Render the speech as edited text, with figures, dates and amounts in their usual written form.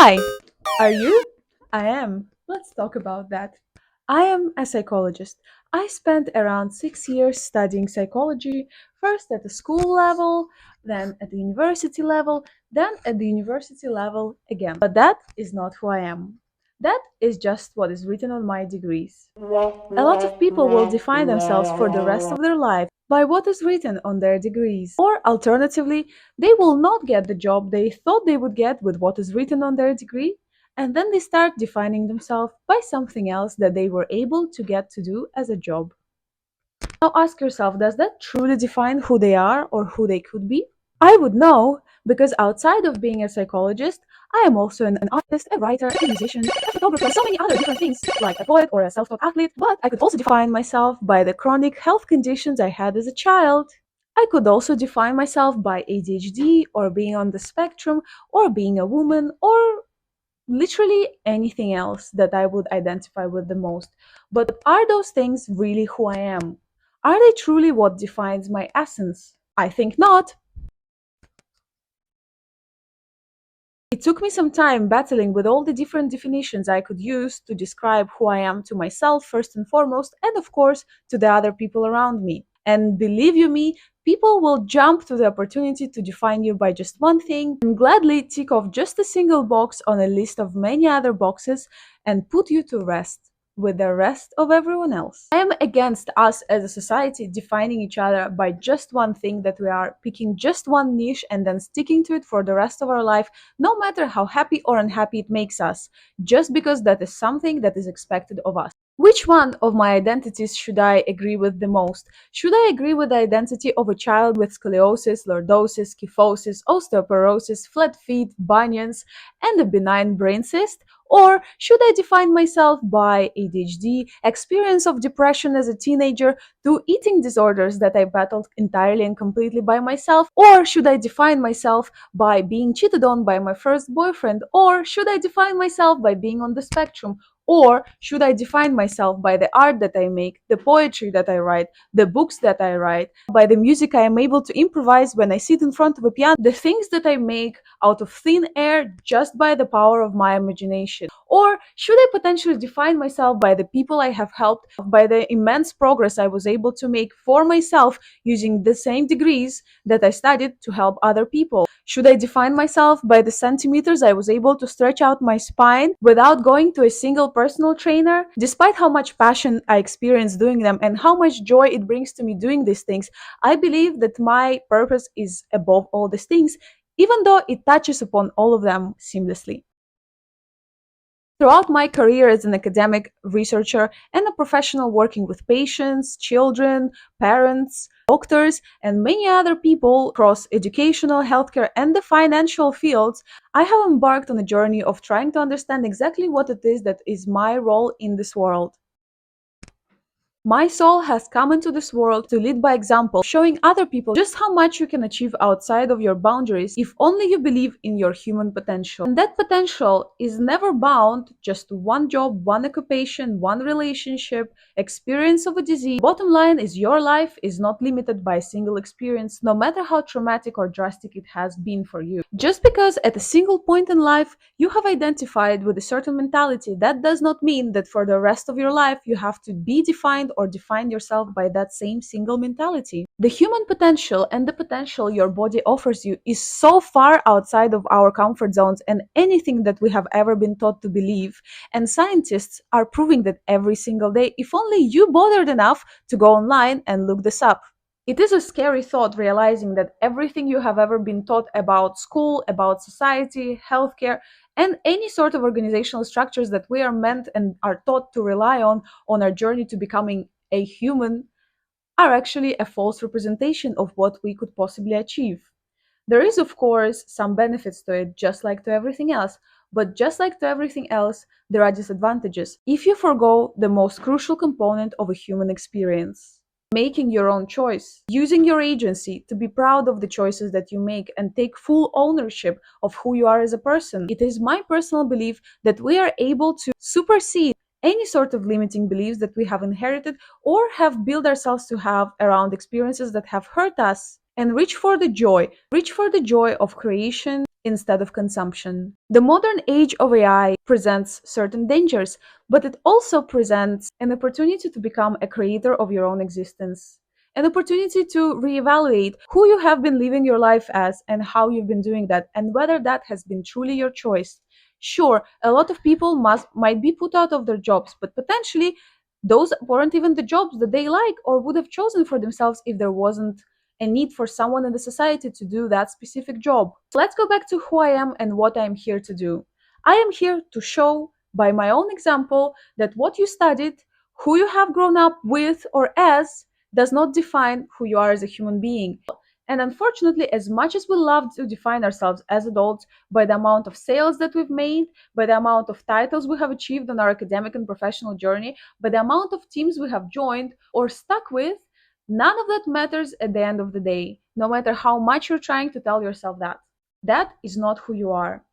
Hi, are you? I am. Let's talk about that. I am a psychologist. I spent around 6 years studying psychology, first at the school level, then at the university level, then at the university level again. But that is not who I am. That is just what is written on my degrees. A lot of people will define themselves for the rest of their life by what is written on their degrees. Or alternatively, they will not get the job they thought they would get with what is written on their degree, and then they start defining themselves by something else that they were able to get to do as a job. Now ask yourself, does that truly define who they are or who they could be? I would know because outside of being a psychologist, I am also an artist, a writer, a musician, a photographer, so many other different things, like a poet or a self-taught athlete. But I could also define myself by the chronic health conditions I had as a child. I could also define myself by ADHD or being on the spectrum or being a woman or literally anything else that I would identify with the most. But are those things really who I am? Are they truly what defines my essence? I think not. It took me some time battling with all the different definitions I could use to describe who I am to myself, first and foremost, and of course, to the other people around me. And believe you me, people will jump to the opportunity to define you by just one thing and gladly tick off just a single box on a list of many other boxes and put you to rest with the rest of everyone else. I am against us as a society defining each other by just one thing that we are, picking just one niche and then sticking to it for the rest of our life, no matter how happy or unhappy it makes us, just because that is something that is expected of us. Which one of my identities should I agree with the most? Should I agree with the identity of a child with scoliosis, lordosis, kyphosis, osteoporosis, flat feet, bunions, and a benign brain cyst? Or should I define myself by ADHD, experience of depression as a teenager, to eating disorders that I battled entirely and completely by myself? Or should I define myself by being cheated on by my first boyfriend? Or should I define myself by being on the spectrum? Or should I define myself by the art that I make, the poetry that I write, the books that I write, by the music I am able to improvise when I sit in front of a piano, the things that I make out of thin air just by the power of my imagination? Or should I potentially define myself by the people I have helped, by the immense progress I was able to make for myself using the same degrees that I studied to help other people? Should I define myself by the centimeters I was able to stretch out my spine without going to a single personal trainer? Despite how much passion I experience doing them and how much joy it brings to me doing these things, I believe that my purpose is above all these things, even though it touches upon all of them seamlessly. Throughout my career as an academic researcher and a professional working with patients, children, parents, doctors, and many other people across educational, healthcare, and the financial fields, I have embarked on a journey of trying to understand exactly what it is that is my role in this world. My soul has come into this world to lead by example, showing other people just how much you can achieve outside of your boundaries if only you believe in your human potential. And that potential is never bound just to one job, one occupation, one relationship, experience of a disease. Bottom line is your life is not limited by a single experience, no matter how traumatic or drastic it has been for you. Just because at a single point in life you have identified with a certain mentality, that does not mean that for the rest of your life you have to be defined or define yourself by that same single mentality. The human potential and the potential your body offers you is so far outside of our comfort zones and anything that we have ever been taught to believe. And scientists are proving that every single day, if only you bothered enough to go online and look this up. It is a scary thought realizing that everything you have ever been taught about school, about society, healthcare, and any sort of organizational structures that we are meant and are taught to rely on our journey to becoming a human are actually a false representation of what we could possibly achieve. There is, of course, some benefits to it, just like to everything else. But just like to everything else, there are disadvantages if you forgo the most crucial component of a human experience: making your own choice, using your agency to be proud of the choices that you make and take full ownership of who you are as a person. It is my personal belief that we are able to supersede any sort of limiting beliefs that we have inherited or have built ourselves to have around experiences that have hurt us, and reach for the joy of creation, instead of consumption. The modern age of AI presents certain dangers, but it also presents an opportunity to become a creator of your own existence, an opportunity to reevaluate who you have been living your life as and how you've been doing that, and whether that has been truly your choice. Sure, a lot of people might be put out of their jobs, but potentially those weren't even the jobs that they like or would have chosen for themselves if there wasn't a need for someone in the society to do that specific job. Let's go back to who I am and what I am here to do. I am here to show by my own example that what you studied, who you have grown up with or as, does not define who you are as a human being. And unfortunately, as much as we love to define ourselves as adults by the amount of sales that we've made, by the amount of titles we have achieved on our academic and professional journey, by the amount of teams we have joined or stuck with, none of that matters at the end of the day, no matter how much you're trying to tell yourself that. That is not who you are.